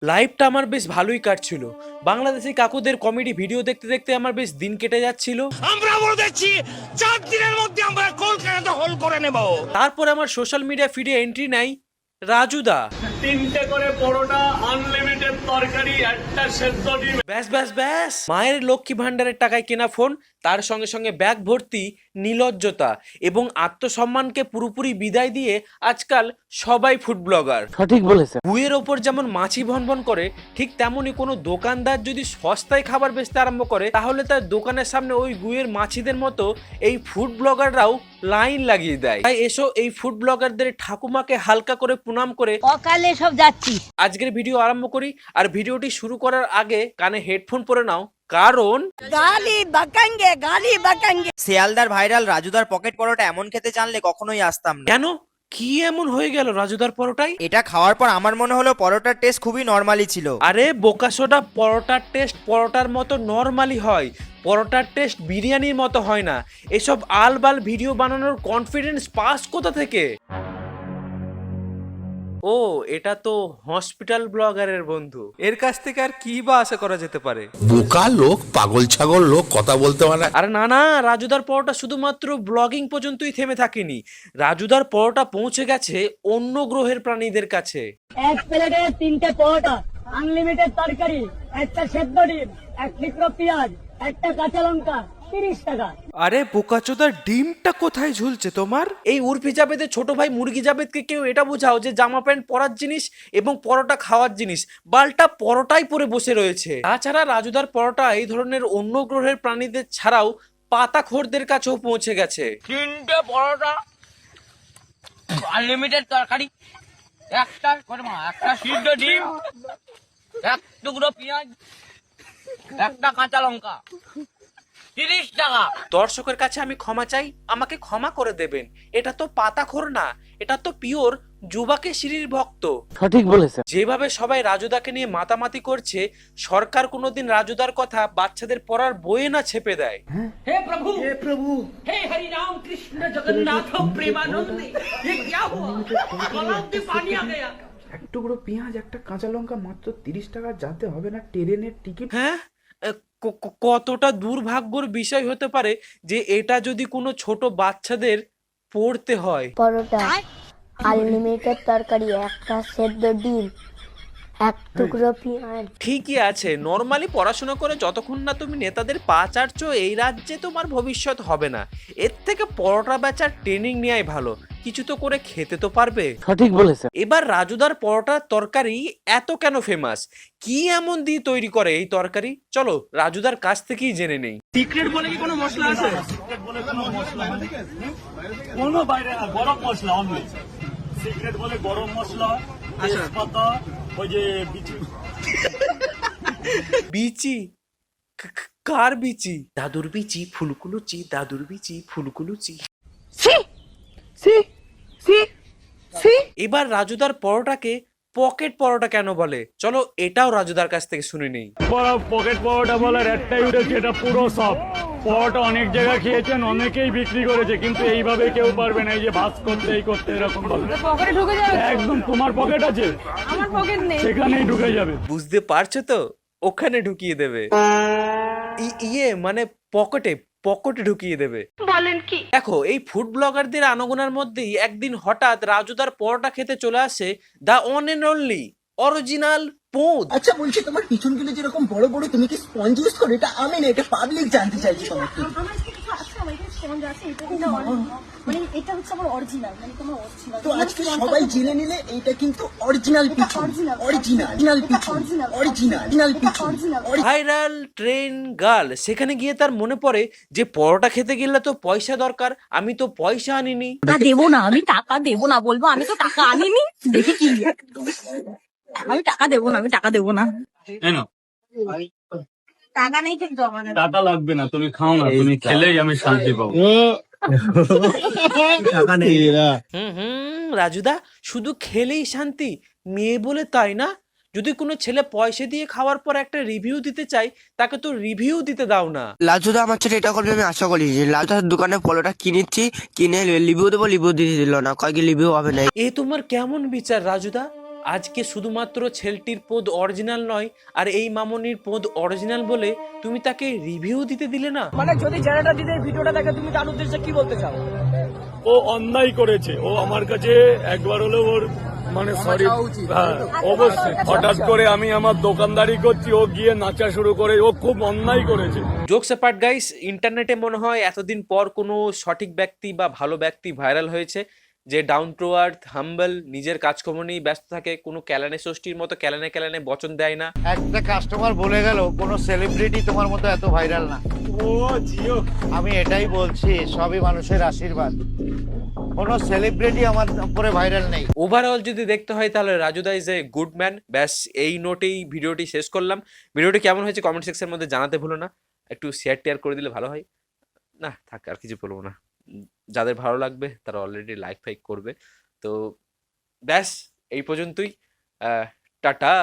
লাইফটা আমার বেশ ভালোই কাটছিল। বাংলাদেশি কাকুদের কমেডি ভিডিও দেখতে দেখতে আমার বেশ দিন কেটে যাচ্ছিল। আমরা বলে দিচ্ছি 4 দিনের মধ্যে আমরা কলকাতা দখল করে নেব। তারপরে আমার সোশ্যাল মিডিয়া ফিডে এন্ট্রি নাই রাজুদা। 3টে করে পরোটা, আনলিমিটেড তরকারি, একটা সেদ্ধ ডিম। ব্যাস ব্যাস ব্যাস, মায়ের লক্ষ্মী ভান্ডারের টাকায় কেনা ফোন, তার সঙ্গে সঙ্গে ব্যাগ ভর্তি নির্লজ্জতা এবং আত্মসম্মানকে পুরোপুরি বিদায় দিয়ে আজকাল সবাই ফুড ব্লগার। সঠিক বলেছে। গুয়ের ওপর যেমন মাছি ভনভন করে, ঠিক তেমনই কোনো দোকানদার যদি সস্তায় খাবার বেচতে আরম্ভ করে, তাহলে তার দোকানের সামনে ওই গুয়ের মাছিদের মতো এই ফুড ব্লগাররাও লাইন লাগিয়ে দেয়। তাই এসো এই ফুড ব্লগারদের ঠাকুমাকে হালকা করে প্রণাম করে অকালে সব যাচ্ছি। আজকের ভিডিও আরম্ভ করি। আর ভিডিওটি শুরু করার আগে কানে হেডফোন পরে নাও, কারণ গালি বাকাঙ্গে। শিয়ালদার ভাইরাল রাজুদার পকেট পরোটা এমন খেতে জানলে কখনোই আসতাম না। কেন কি এমন হয়ে গেল রাজুদার পরোটায়? এটা খাওয়ার পর আমার মনে হলো পরোটার টেস্ট খুবই নর্মালি ছিল। আরে বোকাসোডা, পরোটার টেস্ট পরোটার মতো নরমালি হয়, পরোটার টেস্ট বিরিয়ানির মতো হয় না। এসব আলবাল ভিডিও বানানোর কনফিডেন্স পাস কোথা থেকে? ও, এটা তো হসপিটাল ব্লগারের বন্ধু, এর কাছ থেকে আর কি বা আশা করা যেতে পারে? বোকা লোক, পাগল ছাগল লোক, কথা বলতে পারে না। আরে না না, রাজুদার পরোটা শুধুমাত্র ব্লগিং পর্যন্তই থেমে থাকেনি। রাজুদার পরোটা পৌঁছে গেছে অন্য গ্রহের প্রাণীদের কাছে। এক প্লেটে 3টে পরোটা, আনলিমিটেড তরকারি, একটা সেদ্ধ ডিম, এক টুকরো পেঁয়াজ, একটা কাঁচা লঙ্কা, 30 টাকা। আরে বোকাচোদার ডিমটা কোথায় ঝুলছে তোমার? এই উর্ফি জাবেদের ছোট ভাই মুরগি জাবেদকে কেউ এটা বোঝাও যে জামা প্যান্ট পরার জিনিস এবং পরোটা খাওয়ার জিনিস, বালটা পরোটাই পরে বসে রয়েছে। তাছাড়া রাজুদার পরোটা এই ধরনের অন্য গ্রহের প্রাণীদের ছাড়াও পাতাখোরদের কাছেও পৌঁছে গেছে। 3টে পরোটা, আনলিমিটেড তরকারি, একটা সিদ্ধ ডিম, এক টুকরো পেঁয়াজ, একটা কাঁচা লঙ্কা, 30 টাকা। দর্শকের কাছে আমি ক্ষমা চাই, আমাকে ক্ষমা করে দেবেন। এটা তো পাতাখোর না, এটা তো পিওর যুবাকে শ্রীর ভক্ত। সঠিক বলেছে। যেভাবে সবাই রাজুদাকে নিয়ে মাতামাতি করছে, সরকার কোনোদিন রাজুদার কথা বাচ্চাদের পড়ার বইয়ে না ছেপে দেয়। हे प्रभु हे हरि राम कृष्ण जगन्नाथ प्रेमानंद, ये क्या हुआ? गलाव में पानी आ गया। এক টুকরো পেঁয়াজ, একটা কাঁচা লঙ্কা, মাত্র 30 টাকা, যাতে হবে না ট্রেনের টিকিট। হ্যাঁ, কতটা দুর্ভাগ্যর বিষয় হতে পারে যে এটা যদি কোনো ছোট বাচ্চাদের পড়তে হয়। পরোটা, আনলিমিটেড তরকারি, একটা সেদ্ধ ডিম, এক টুকরো পেঁয়াজ। ঠিকই আছে, নর্মালি পড়াশোনা করে যতক্ষণ না তুমি নেতাদের পা চাটছো, এই রাজ্যে তোমার ভবিষ্যৎ হবে না। এর থেকে পরোটা বেচার ট্রেনিং নেওয়াই ভালো, কিছু তো করে খেতে তো পারবে। সঠিক বলেছে। এবার রাজুদার পরোটার তরকারি এত কেন ফেমাস? কি এমন দিয়ে তৈরি করে এই তরকারি? চলো রাজুদার কাছ থেকেই জেনে নেই। সিক্রেট বলে কি কোনো মশলা আছে? সিক্রেট বলে কোনো মশলা নেই, কোনো বাইরে না, গরম মশলা অনলি। সিক্রেট বলে গরম মশলা, তেজপাতা, ওই যে বিচি? কার বিচি? দাদুর বিচি ফুলকুলুচি, দাদুর বিচি ফুলকুলুচি। এবার রাজুদার পরোটাকে পকেট পরোটা কেন বলে? চলো এটাও রাজুদার কাছ থেকে শুনে নেই। পকেট পরোটা বলার একটাই উঠেছে, এটা পুরো সব পরোটা অনেক জায়গায় খেয়েছেন, অনেকেই বিক্রি করেছে, কিন্তু এইভাবে কেউ পারবে না। এই যে ভাঁজ করতে, এই করতে, এরকম পকেটে ঢুকে যাবে। একদম তোমার পকেট আছে, আমার পকেট নেই। সেখানেই ঢুকে যাবে। বুঝতে পারছো তো? ওখানে ঢুকিয়ে দেবে। ইয়ে মানে পকেটে পকেটে ঢুকিয়ে দেবে। বলেন কি? দেখো, এই ফুড ব্লগারদের আনাগোনার মধ্যেই একদিন হঠাৎ রাজুদার পরোটা খেতে চলে আসে the one and only original পোঁদ। আচ্ছা বলছি, তোমার পিছনগুলো যেরকম বড় বড়, তুমি কি স্পঞ্জ ইউজ করো? এটা আমি না, এটা পাবলিক জানতে চাইছি সমস্ত। তো আজকে সবাই জেনে নিলে এইটা কিন্তু অরিজিনাল পিছন, অরিজিনাল পিছন, অরিজিনাল পিছন। ভাইরাল ট্রেন গার্ল সেখানে গিয়ে তার মনে পড়ে যে পরোটা খেতে গেলে তো পয়সা দরকার, আমি তো পয়সা আনিনি। দেবো না, আমি টাকা দেবো না, বলবো আমি তো টাকা আনিনি। দেখি কি, আমি টাকা দেবো না, আমি টাকা দেবো না। টাকা নেই কিন্তু আমাদের। টাকা লাগবে না, তুমি খাও না, তুমি খেলেই আমি শান্তি পাবো। রাজুদা, শুধু খেলেই শান্তি? মেয়ে বলে তাই না? যদি কোনো ছেলে পয়সা দিয়ে খাওয়ার পর একটা রিভিউ দিতে চাই, তাকে তো রিভিউ দিতে দাও না। লাজুদা আমার সাথে এটা করবে আমি আশা করি। যে লাজুদার দোকানে পরোটা কিনেছি, কিনে লিভিউ দেবো, লিভিউ দিয়ে দিল না, কয়েক লিভিউ হবে না। এ তোমার কেমন বিচার রাজুদা? আজকে শুধুমাত্র ছেলেটির পদ অরিজিনাল নয়, আর এই মামনির পদ অরিজিনাল বলে তুমি তাকে রিভিউ দিতে দিলে না। মানে যদি যারা দিদি ভিডিওটা দেখে তুমি তার উদ্দেশ্যে কি বলতে চাও? ও অন্যায় করেছে, ও আমার কাছে একবার হলেও ওর মানে সরি, হ্যাঁ অবশ্যই। হঠাৎ করে আমি আমার দোকানদারি করছি, ও গিয়ে নাচা শুরু করে, ও খুব অন্যায় করেছে। জোকস অ্যাপার্ট গাইস, ইন্টারনেটে মনে হয় এতদিন পর কোনো সঠিক ব্যক্তি বা ভালো ব্যক্তি ভাইরাল হয়েছে, যে ডাউন টু আর্থ, হাম্বল, নিজের কাজকর্ম নিয়ে ব্যস্ত থাকে, কোনো ক্যালানে ষষ্ঠীর মতো ক্যালানে বচন দেয় না। একটা কাস্টমার বলে গেল কোনো সেলিব্রিটি তোমার মতো এত ভাইরাল না। ও জিও, আমি এটাই বলছি, সবই মানুষের আশীর্বাদ, কোনো সেলিব্রিটি আমার উপরে ভাইরাল নেই। ওভারঅল যদি দেখতে হয় তাহলে রাজুদা ইজ এ গুড ম্যান। ব্যাস এই নোটেই ভিডিওটি শেষ করলাম। ভিডিওটি কেমন হয়েছে কমেন্ট সেকশনের মধ্যে জানাতে ভুলো না। একটু শেয়ার করে দিলে ভালো হয়। না থাক, আর কিছু বলবো না। যাদের ভালো লাগবে তারা অলরেডি লাইক ফাইক করবে। তো ব্যাস এই পর্যন্তই। টাটা।